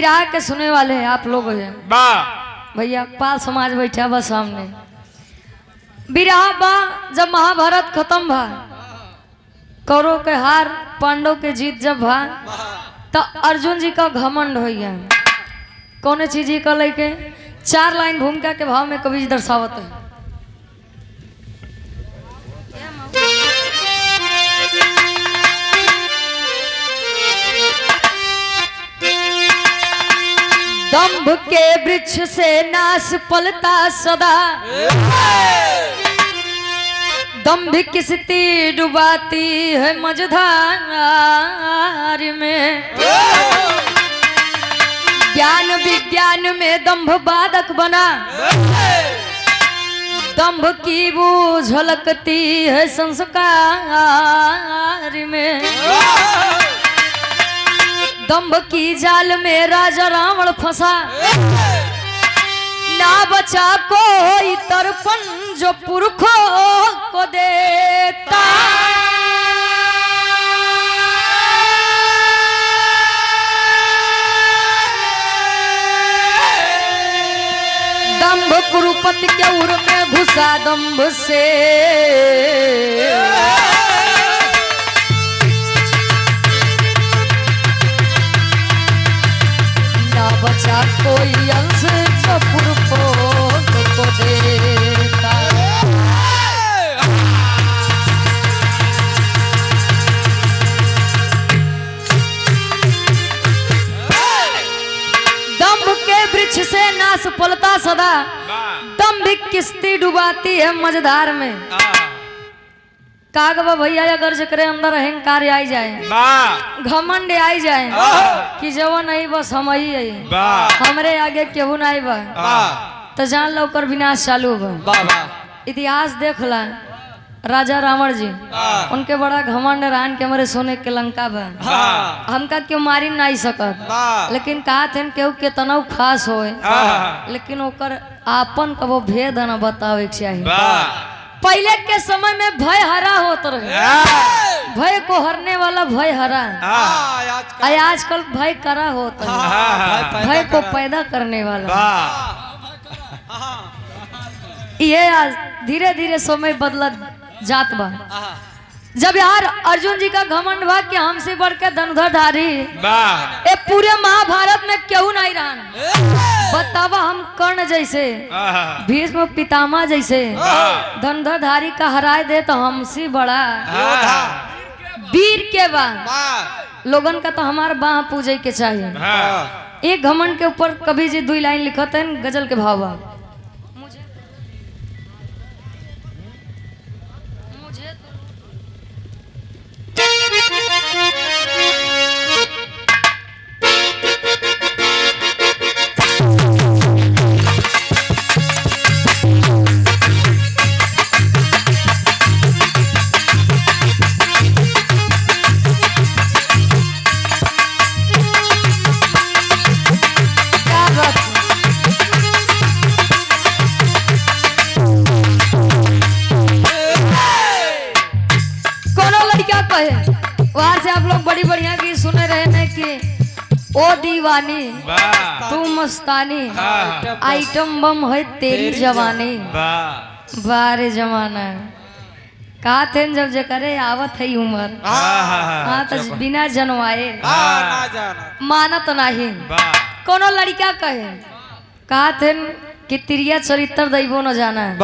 बिरहा के सुने वाले हैं आप लोग हैं भैया पाल समाज बैठा बा सामने। बिरहा बा जब महाभारत खत्म भा कौरव के हार पांडव के जीत जब भा तो अर्जुन जी का घमंड हो गया। कौन चीज का लेके 4 लाइन भूमिका के भाव में कवि दर्शावत है। दंभ के वृक्ष से नाश पलता सदा, दंभिक स्थिति डुबाती है मझधार में। ज्ञान विज्ञान में दंभ बाधक बना, दंभ की वो झलकती है संस्कार में। दंभ की जाल में राजा रावण फंसा, ना बचा कोई तर्पण जो पुरखों को देता। दंभ कुरुपति के उर में घुसा दंभ से, बचा कोई अंश जो पुरखों को देता। दंभ के वृक्ष से नाश फलता सदा, दंभिक किस्ती डुबाती है मझधार में। कागबा भैया अगर जकरे अंदर अहंकार आई जाए, घमंड आई जाए कि जवन नहीं बस हम ही आई, हमरे आगे केहू नहीं बा, तो जान लो कर विनाश चालू बा। इतिहास देख ला राजा रावण जी, उनके बड़ा घमंड रान के हमारे सोने के लंका बा। हमका क्यों मारी नहीं सकत, लेकिन कहा थे केहू के तनाव खास होए, लेकिन ओकर आपन कबो भेद न बतावे चाहिए। पहले के समय में भय हरा होता रहे, भय को हरने वाला भय हरा। आजकल भय करा होता है, भय को पैदा करने वाला। ये आज धीरे धीरे समय बदला जात बा। जब यार अर्जुन जी का घमंड बा कि हमसे बढ़ के धनुधरधारी ए पूरे महाभारत में क्यों नहीं रहन। बतावा हम कर्ण जैसे, भीष्म पितामह जैसे धनुधरधारी का हराए दे तो हमसे बड़ा वीर के बा लोगन का तो हमार बाह पूजे के चाहिए। एक घमंड के ऊपर कवि जी 2 लाइन लिखते हैं गजल के भाव। वहां से आप लोग बड़ी बढ़िया गीत सुने रहे हैं कि ओ दीवानी तू मस्तानी, आइटम बम है तेरी जवानी। बारे जमाना कहा थे जब जे करे आवत है उम्र, हाँ तो बिना जनवाए मानत नहीं। कोनो लड़का कहा थे कि तिरिया चरित्र दैवो न जाना है,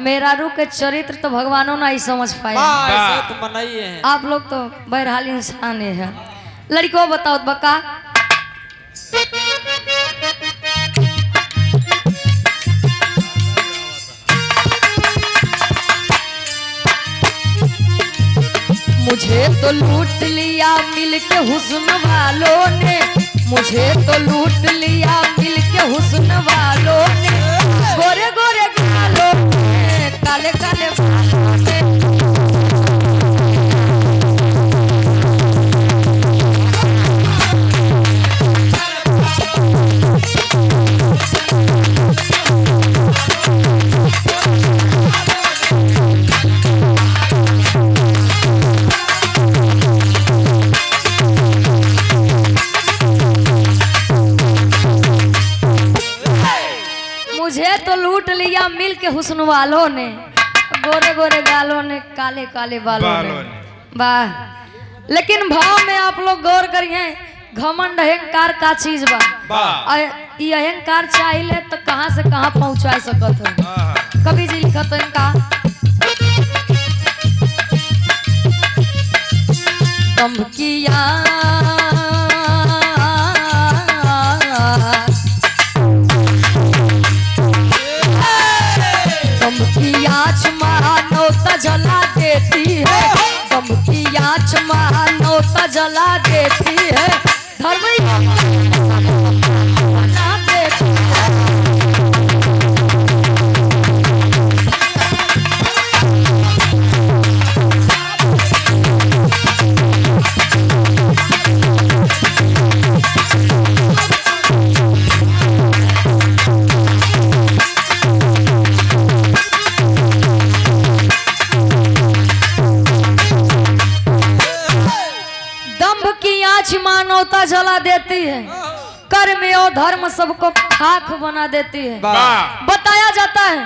मेरा रू के चरित्र तो भगवानों नहीं समझ पाए। आप लोग तो बहरहाल इंसान है। लड़कों बताओ बका मुझे तो लूट लिया मिलके हुस्न वालों ने, मुझे तो लूट लिया मिलके हुस्न वालों ने। गोरे गोरे गालों ने, काले काले बालों ने। के हुस्न वालों ने, गोरे गोरे गालों ने, काले काले बालों ने, वाह। लेकिन भाव में आप लोग गौर करिए, घमंड अहंकार का चीज बा। ये अहंकार चाहिए तो कहाँ से कहाँ पहुँचा सकत है। कभी जी लिखत है इनका, दम्भ की आँच मानवता जला देती है, दम्भ की आँच मानवता जला देती है, धर्म बना देती है। मानवता जला देती है, कर्म और धर्म सबको खाक बना देती है। बताया जाता है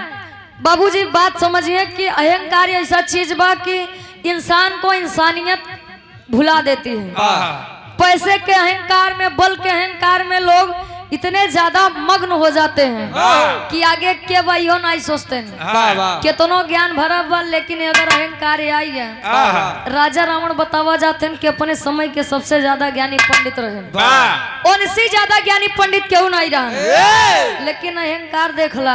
बाबूजी, बात समझिए कि अहंकार ऐसा चीज बा कि इंसान को इंसानियत भुला देती है। पैसे के अहंकार में, बल के अहंकार में लोग इतने ज्यादा मग्न हो जाते हैं कि आगे के भाइयों नहीं सोचते हैं। कितनो ज्ञान भरा बा, लेकिन अगर अहंकार आई है, राजा रावण बतावा जाते हैं कि अपने समय के सबसे ज्यादा ज्ञानी पंडित रहे, उनसे ज्यादा ज्ञानी पंडित क्यों नहीं रहा। लेकिन अहंकार देखला,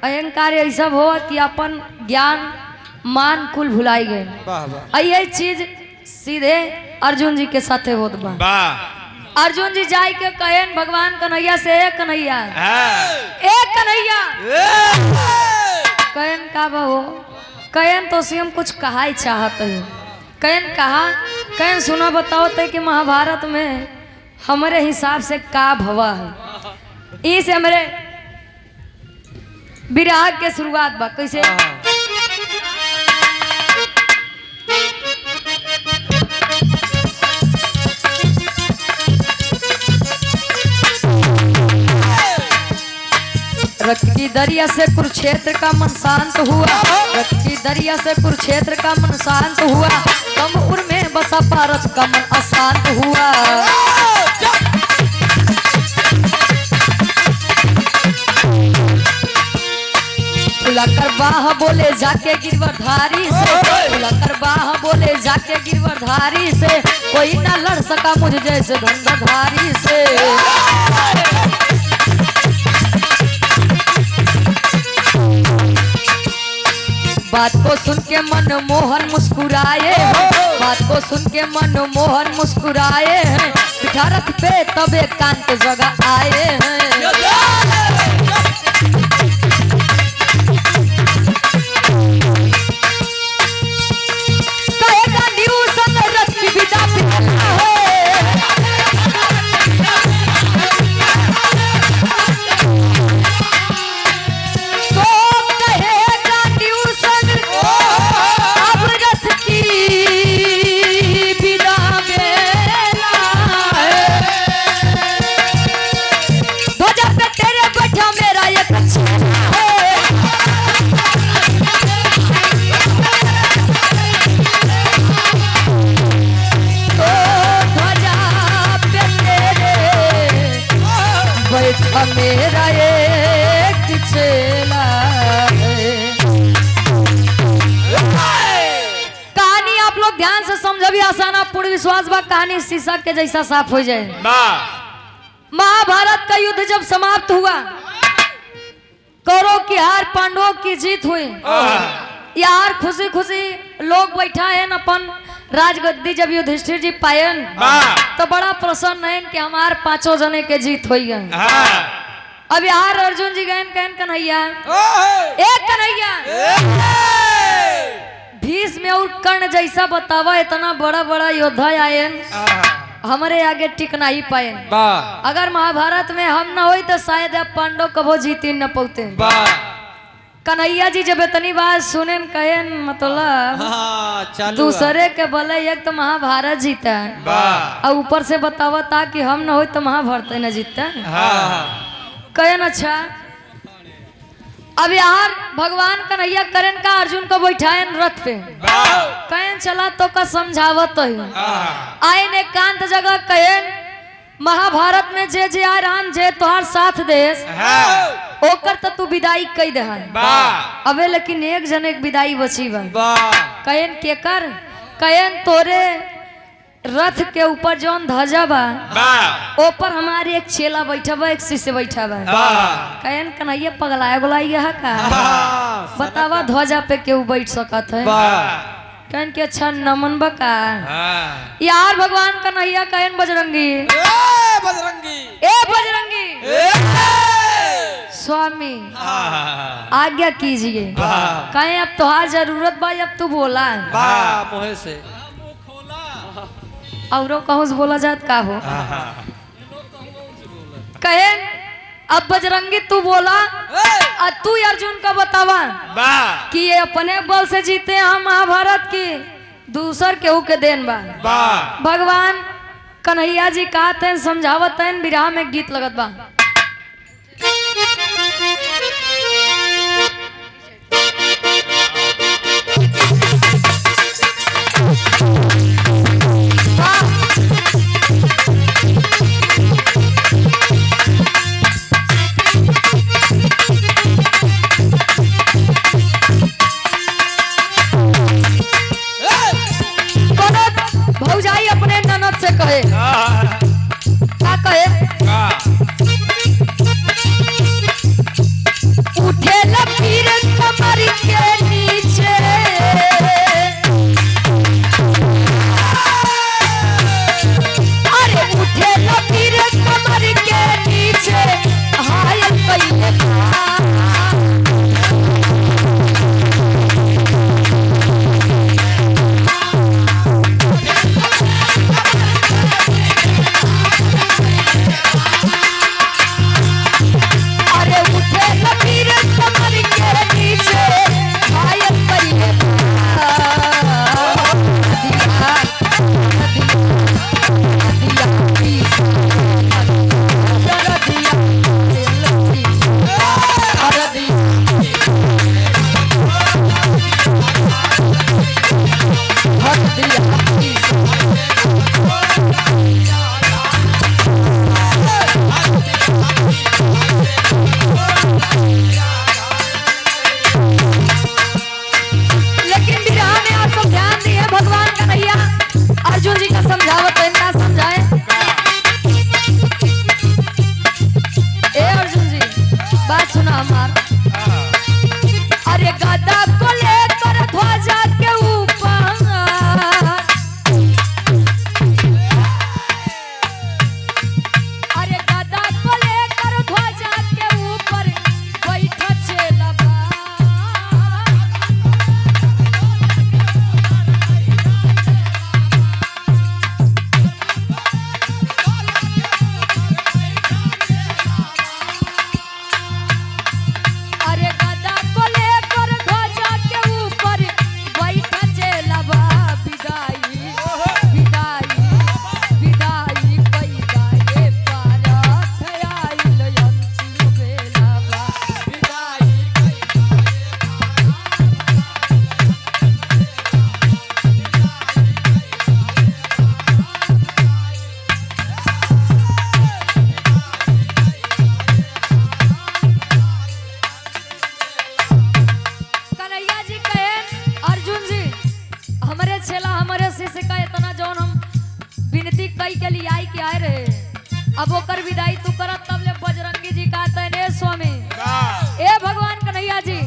अहंकार ऐसा हो कि अपन ज्ञान मान कुल भुलाई गए। यही चीज सीधे अर्जुन जी के साथे होत बा। अर्जुन जी जाय के कहन भगवान कन्हैया से, ए कन्हैया, ए कन्हैया, कहन का बहो, कहन तो स्वयं कुछ कहा ही चाहत है। कहन कहा, कहन सुना बताओ तो कि महाभारत में हमारे हिसाब से का भवा है। इस हमारे विराग के शुरुआत बा कैसे, रक्त की दरिया से कुरुक्षेत्र का मन शांत हुआ, रक्त की दरिया से कुरुक्षेत्र का मन शांत हुआ, कम उम्र में बसा पारस का मन अशांत हुआ। खुलाकर बाह बोले जाके गिरवरधारी से, खुलाकर बाह बोले जाके गिरवरधारी से, कोई ना लड़ सका मुझ जैसे धनुर्धारी से। बात को सुन के मनमोहन मुस्कुराए हैं, बात को सुन के मनमोहन मुस्कुराए हैं, बिठा रथ पे तब एकांत जगह आए हैं। कहेगा न्यू संग रथ की विदा है, मेरा एक चेला है। कहानी आप लोग ध्यान से समझो, भी आसान पूर्ण विश्वास बा, कहानी शीशा के जैसा साफ हो जाए। महाभारत का युद्ध जब समाप्त हुआ, कौरवों की हार, पांडवों की जीत हुई। यार खुशी खुशी लोग बैठा है अपन राजगद्दी। जब युधिष्ठिर जी पायन तो बड़ा प्रसन्न है कि हमारे 5 जने के जीत हुई है। अब यार अर्जुन जी गए कहन कन्हैया, एक कन्हैया, भीष्म और कर्ण जैसा बतावा, इतना बड़ा बड़ा योद्धा आयन, हमारे आगे टिक नहीं पाए। अगर महाभारत में हम न हो तो शायद अब पांडव कबो जीती न पौते। कन्हैया जी जब इतनी बात सुने कहन, मतलब दूसरे के भले एक तो महाभारत जीता है और ऊपर से बतावा था कि हम न हो तो महाभारत न जीतता। कहन अच्छा अब यार भगवान कन्हैया करें का अर्जुन को बैठाएन रथ पे कहन चला तो का समझावत आए ने कांत जगह कहन महाभारत में जे जे आय राम जे तोहार साथ देश ओकर तो तू विदाई कई दे अबे लेकिन एक जन एक विदाई बची बा कहन के कर कहन तोरे रथ के ऊपर जौन ध्वजा बा ऊपर हमारे एक चेला बैठा बा एक शिष्य बैठा बा कहन कन्हैया पगलाया गोलाई है का बतावा ध्वजा पे केहू बैठ सकत है कहन के अच्छा नमन बका यार भगवान कन्हैया कहन बजरंगी ए बजरंगी स्वामी आज्ञा कीजिए कहें अब तुहार जरूरत बा अब तू बोला से औरों कहूँ से बोला जात का हो कहे अब बजरंगी तू बोला और तू अर्जुन का बतावा कि ये अपने बल से जीते हम महाभारत की दूसर केहू के देन बा भगवान कन्हैया जी कहते हैं समझावत हैं विराह में गीत लगत बा भौजाई अपने ननद से कहे क्या कहे उठे लकीर कमर के नीचे अरे उठे लकीर कमर के नीचे हाय पहले अब ओकर विदाई तू करत तब ले बजरंगी जी कहते हैं स्वामी ए भगवान कन्हैया जी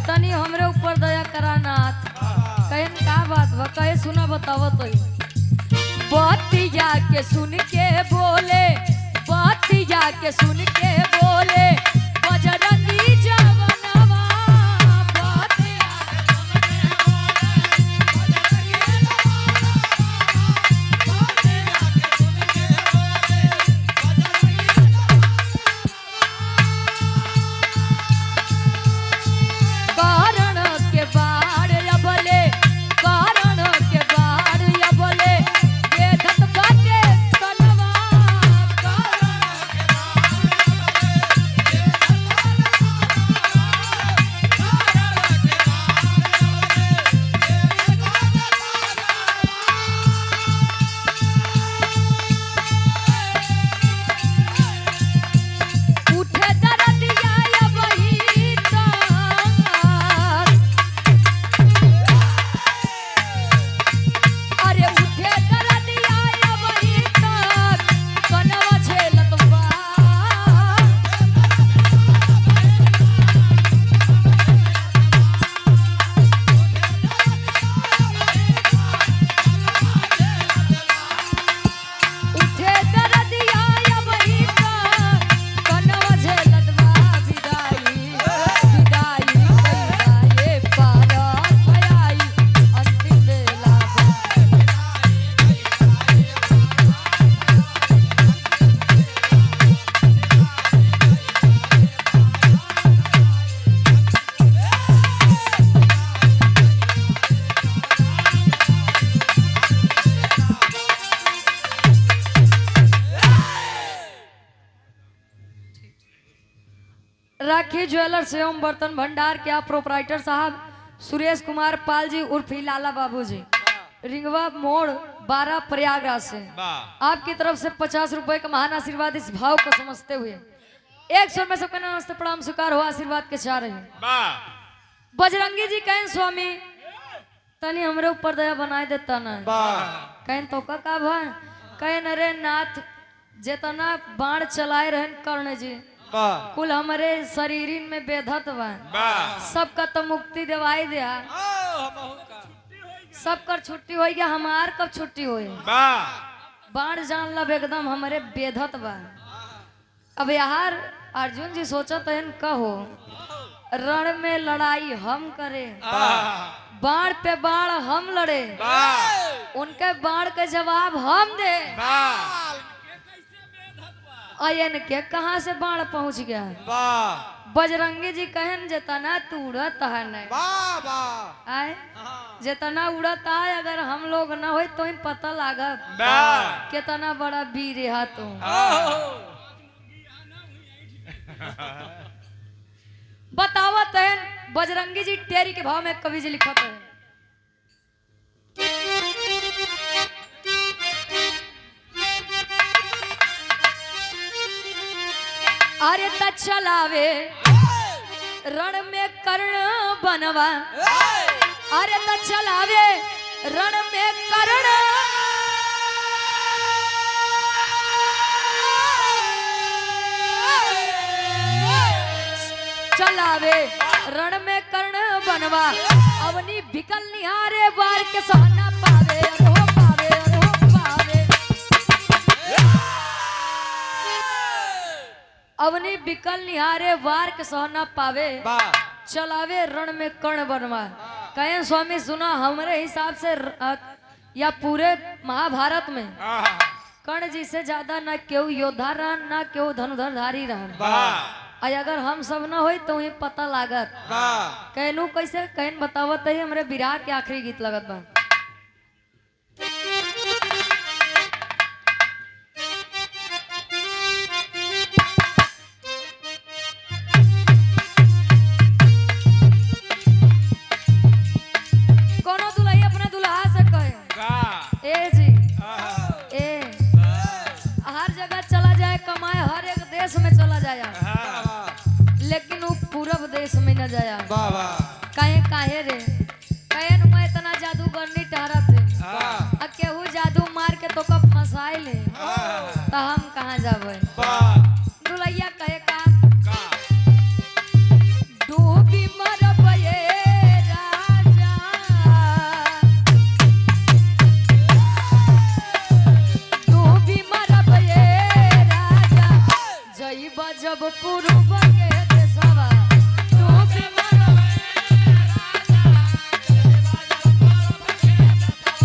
तनी हमरे ऊपर दया करा नाथ कहन का बात बा कहे सुना बताओ तो बतिया के सुन के बोले बतिया के सुन के बोले बजरंगी जवनवा बतिया ज्वेलर्स एवं बर्तन भंडार के आप प्रोपराइटर साहब सुरेश कुमार पाल जी उर्फी लाला बाबू जी, रिंगवा मोड़ 12 प्रयागराज से आपकी तरफ से 50 रुपए का महान आशीर्वाद इस भाव को समझते हुए 100 में सबका नमस्ते प्रणाम स्वीकार हो, आशीर्वाद के चाह रहे हैं। बजरंगी जी कहें स्वामी तनी हमरे ऊपर दया बनाए देता ना, कहें तो का भाई, कहें अरे नाथ जितना बाण चलाए रहन कर्ण जी कुल हमारे शरीर में बेधत बा, सबका तो मुक्ति दिवाई दिया, सबकर छुट्टी हो गया, हमार कब छुट्टी हो? बाण जान लब एकदम हमारे बेधत बा। अब यार अर्जुन जी सोचत है कहो रण में लड़ाई हम करे, बाण पे बाण हम लड़े, उनके बाण का जवाब हम दे, अयन के कहां से बाण पहुंच गया? बजरंगी जी कहन जितना तू उड़त है नहीं आए, जितना उड़त है अगर हम लोग न हो तो इन पता लागत कितना बड़ा वीर है तू। बतावत है बजरंगी जी टेरी के भाव में कवि जी लिखत है, अरे त चलावे रण में कर्ण बनवा, अरे त चलावे रण में कर्ण, चलावे रण में कर्ण बनवा, अवनी बिकल निहारे वार के सहना पावे, अरे हो पावे, अरे हो पावे, अवनी बिकल निहारे वार के सहना पावे, चलावे रण में कर्ण बनवा। कहें स्वामी सुना हमारे हिसाब से या पूरे महाभारत में कर्ण जी से ज्यादा ना केहू योद्धा रहन ना केहू धनुधरधारी रहन, अगर हम सब न हो तो ही पता लागत। कहनू कैसे कहन बतावत है हमरे विराह के आखिरी गीत लगत बा। कोनो दुल्ही अपने दुल्हा से कहे ए जी ए हर जगह चला जाए कमाए, हर एक देश में चला जाए, लेकिन वो पूरब देश में न जाया। काहे काहे रे कहे मैं इतना जादूगर नहीं ठहरा थे, केहू जादू मार के तो कब फंसाए ले तो हम कहाँ जावे? दुल्हिया कहे का डूबी मरबे राजा, डूबी मरबे राजा, जइब जब पूर्व के देशवा, डूबी मरबे राजा, जइब जब पूर्व के देशवा,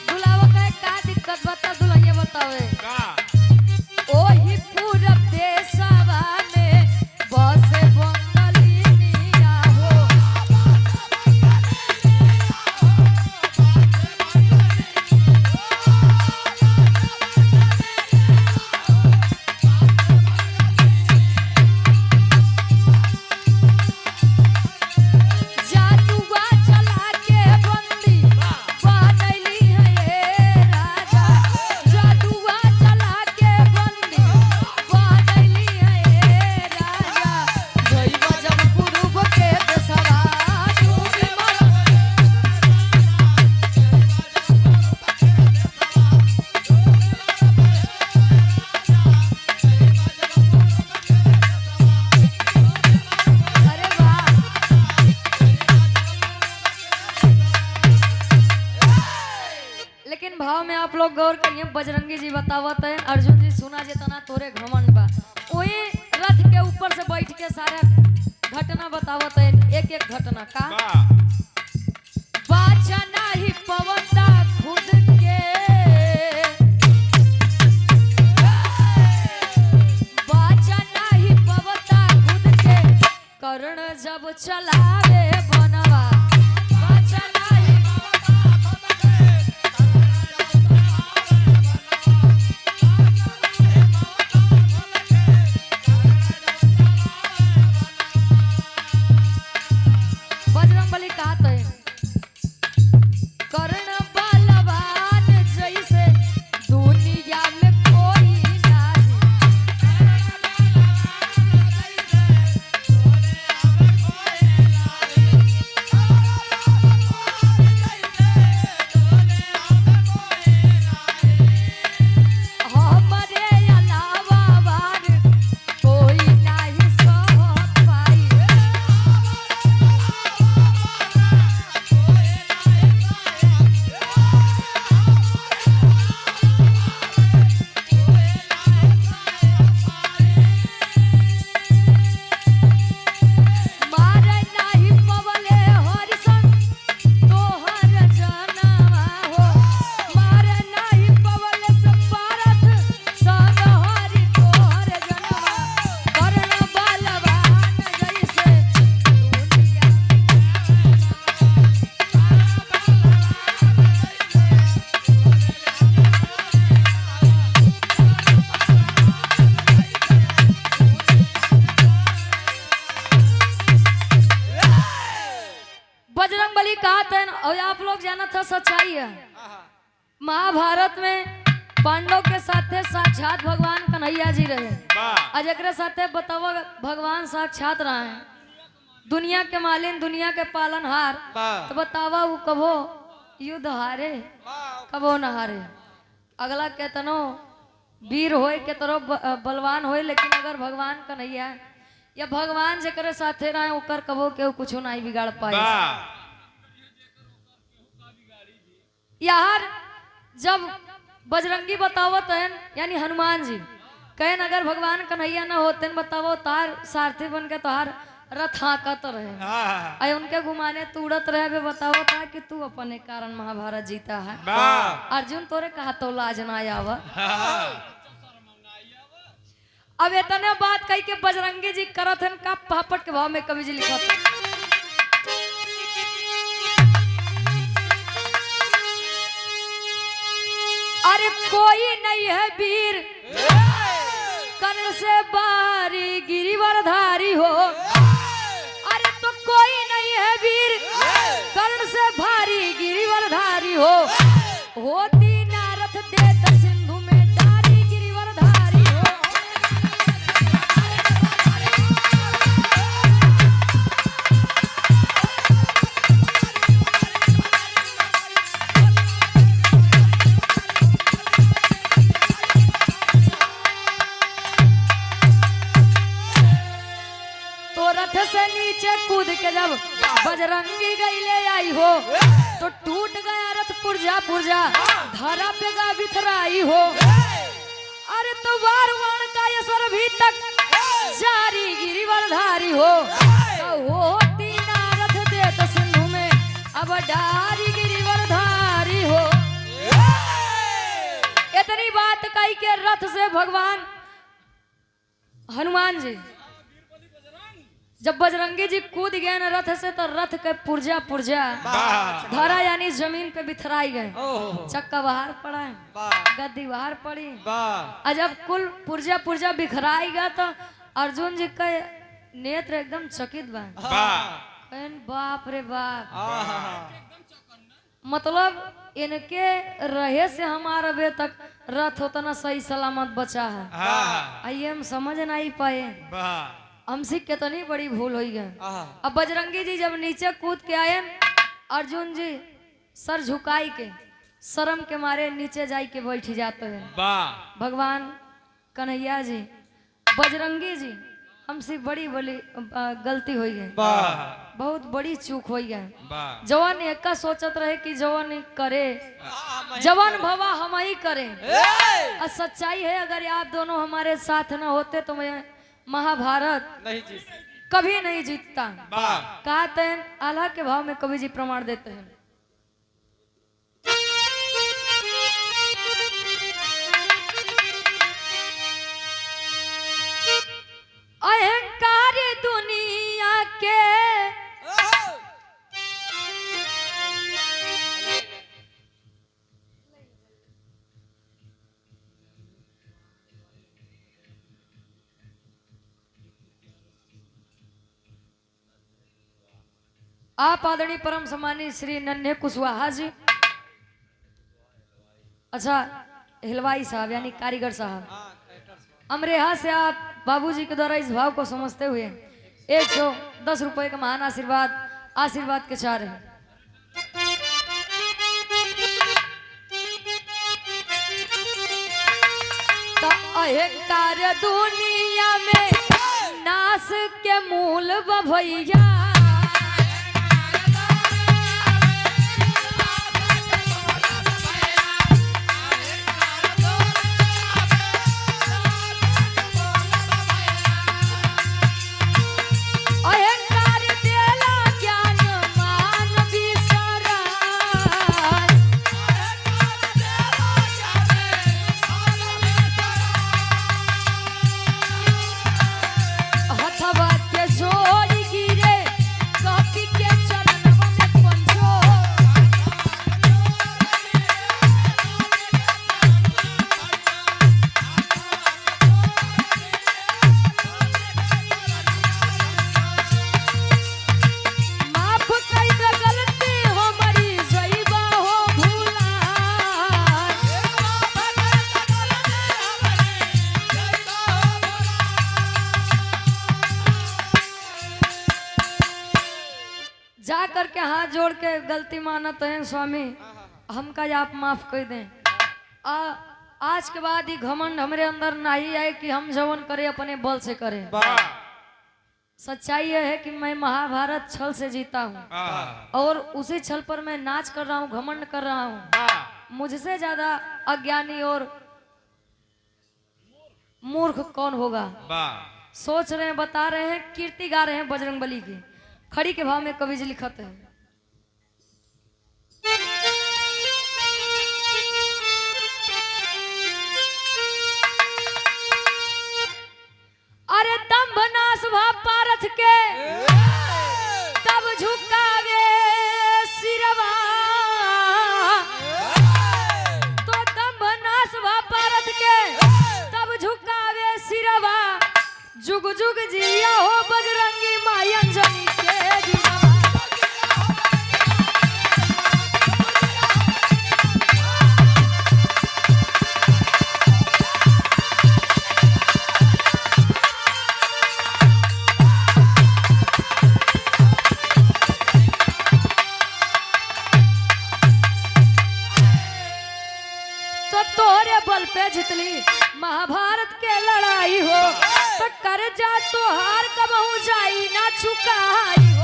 दुल्हावा कहे का दिक्कत बता, दुल्हिया बतावे ओही पूरब देशवा में बसे बंगलिनिया हो, जादुआ चला के बंदी बनैली है ये राजा, जादुआ चला के बंदी बनैली है ये राजा, जइब जब पूरब के देशवा, डूबी मरबे अरे वाह। लेकिन भाव में आप लोग गौर करिए, बजरंगी जी बतावत है अर्जुन जी सुना जितना तोरे घमंड बा, वही रथ के ऊपर से बैठ के सारा घटना बतावत है, एक एक घटना का बाचा नहीं पवता खुद के, बाचा नहीं पवता खुद के, कर्ण जब चलावे बनवा, बाचा नहीं पवता खुद के, वही कहा था और आप लोग जाना था सच्चाई है। महाभारत में पांडव के साथे साक्षात भगवान कन्हैया जी रहे। आज एक साथे बताओ भगवान साक्षात रहे, दुनिया के मालिन, दुनिया के पालनहार, तो बतावा वो कबो युद्ध हारे कबो न हारे। अगला केतनो वीर होए के तरफ बलवान होए, लेकिन अगर भगवान कन्हैया या भगवान जेकरे साथे रहे ओकर कबो के कुछ नहीं बिगाड़ पाए। यार जब बजरंगी बतावत है यानी हनुमान जी कहन अगर भगवान कन्हैया न होते बतावो तार सारथी बन के तोहार रथ हाँकत रहे, उनके घुमाने तू उड़त रहे बे। बताओ था कि तू अपने कारण महाभारत जीता है। अर्जुन तोरे कहा तो लाज ना आवा। अब इतने बात कही के बजरंगी जी करत हन का पापट के भाव में कवि जी लिखत है। अरे कोई नहीं है वीर कर्ण से बारी गिरिवरधारी हो। अरे तो कोई नहीं है वीर कर्ण से भारी गिरिवरधारी हो। होती नारथ देत सिंधु में डारी गिरिवरधारी हो। से नीचे कूद के जब बजरंगी गईले आई हो, तो टूट गया रथ पुर्जा पुर्जा धरा पे गा बिथराई हो। अरे तो वार वाण का यसर भी तक जारी गिरिवरधारी हो। तो होती नारथ देत सिंधु में अब डारी गिरिवरधारी हो। इतनी बात कही के रथ से भगवान हनुमान जी जब बजरंगी जी कूद गए न रथ से, तो रथ के पुर्जा पुर्जा धरा यानी जमीन पे बिथराई गए। चक्का बाहर पड़ा है, गद्दी बाहर पड़ी, जब कुल पुर्जा पुर्जा बिखराई गया तो अर्जुन जी का नेत्र एकदम चकित बा। बाप रे बाप, मतलब इनके रहे से हमारा अभी तक रथ होता ना सही सलामत बचा है। आइए हम समझ नहीं पाए, हमसे कितनी बड़ी भूल हुई है। अब बजरंगी जी जब नीचे कूद के आए, अर्जुन जी सर झुकाई के शर्म के मारे नीचे जाई के बैठ जाते हैं। भगवान कन्हैया जी बजरंगी जी हमसे बड़ी बड़ी गलती हुई है, बहुत बड़ी चूक हुई है। जवान एक सोचत रहे कि जवान करे जवान भवा हम ही करें। सच्चाई है अगर आप दोनों हमारे साथ न होते तो मैं महाभारत कभी नहीं जीतता। कहते हैं आल्हा के भाव में कवि जी प्रमाण देते हैं। अहंकार दुनिया के आप आदरणीय परम सम्मानी श्री नन्हे कुशवाहा जी, अच्छा हिलवाई साहब यानी कारीगर साहब, अमरेहा से आप बाबूजी के द्वारा इस भाव को समझते हुए 110 रुपए का महान आशीर्वाद के चाह रहे हैं। तो अहंकार दुनिया में नाश के मूल भैया, के हाथ जोड़ के गलती मानत है स्वामी, हमका आप माफ कर दें। आज के बाद ये घमंड हमरे अंदर नहीं आए कि हम जवन करे अपने बल से करें। सच्चाई यह है कि मैं महाभारत छल से जीता हूँ और उसी छल पर मैं नाच कर रहा हूँ, घमंड कर रहा हूँ। मुझसे ज्यादा अज्ञानी और मूर्ख कौन होगा। सोच रहे हैं, बता रहे हैं, कीर्ति गा रहे हैं बजरंगबली की। खड़ी के भाव में कवि जी लिखते हैं, अरे दम्भ नाश भा पारथ के तब झुकावे सिरवा, तो दम्भ नाश भा पारथ के तब झुकावे सिरवा, जुग जुग जिया हो बजरंगी माई अंजनी के गिरवा। तो तोरे बल पे जितली महाभारत के लड़ाई हो, तो कर जा तो हार कबहू जाई ना चुकाई हो।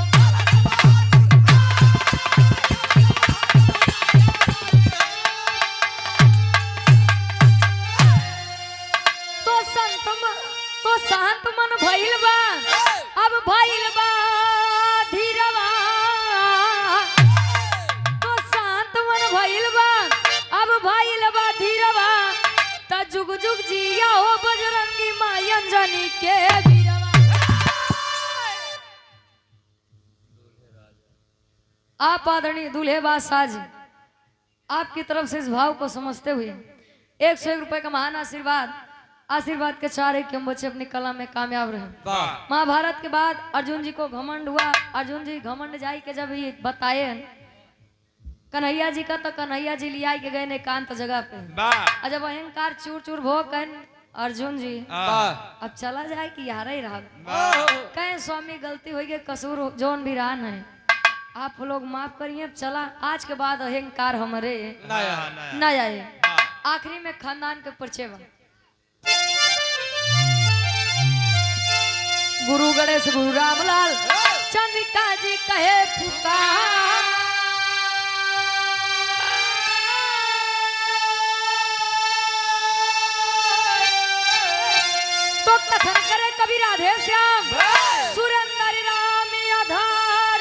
तो शांत मन भइल बा, अब भइल बा धीरवा, तो शांत मन भइल बा, अब भइल बा धीरवा, त जुग जुग जिया हो बजरंगी माई अंजनी के वीरवा। आप आदरणीय दूल्हे बादशाह जी, आपकी तरफ से इस भाव को समझते हुए 101 रुपए का महान आशीर्वाद के 4 क्यों बच्चे अपनी कला में कामयाब रहे। महाभारत के बाद अर्जुन जी को घमंड हुआ। अर्जुन जी घमंड जाई के जब ये बताए कन्हैया जी का, तो कन्हैया जी लिया के गए एकांत जगह पे, और जब अहंकार चूर चूर भो कहें अर्जुन जी अब चला जाए कि यार ही रहा, कहें स्वामी गलती हुई के कसूर जोन भी रहा है, आप लोग माफ करिए, चला आज के बाद अहंकार हमारे न आए। आखिरी में खानदान के परिचय गुरु गणेश गुरु रामलाल चंद्रिका जी कहे पुकार, तो कथन करे कवि राधे श्याम सुरेंद्र राम आधार,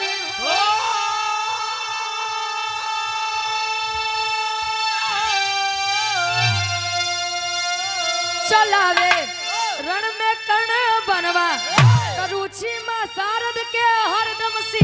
चलावे रण में कर्ण बनवा, रुचि मां शारद के हरदम सी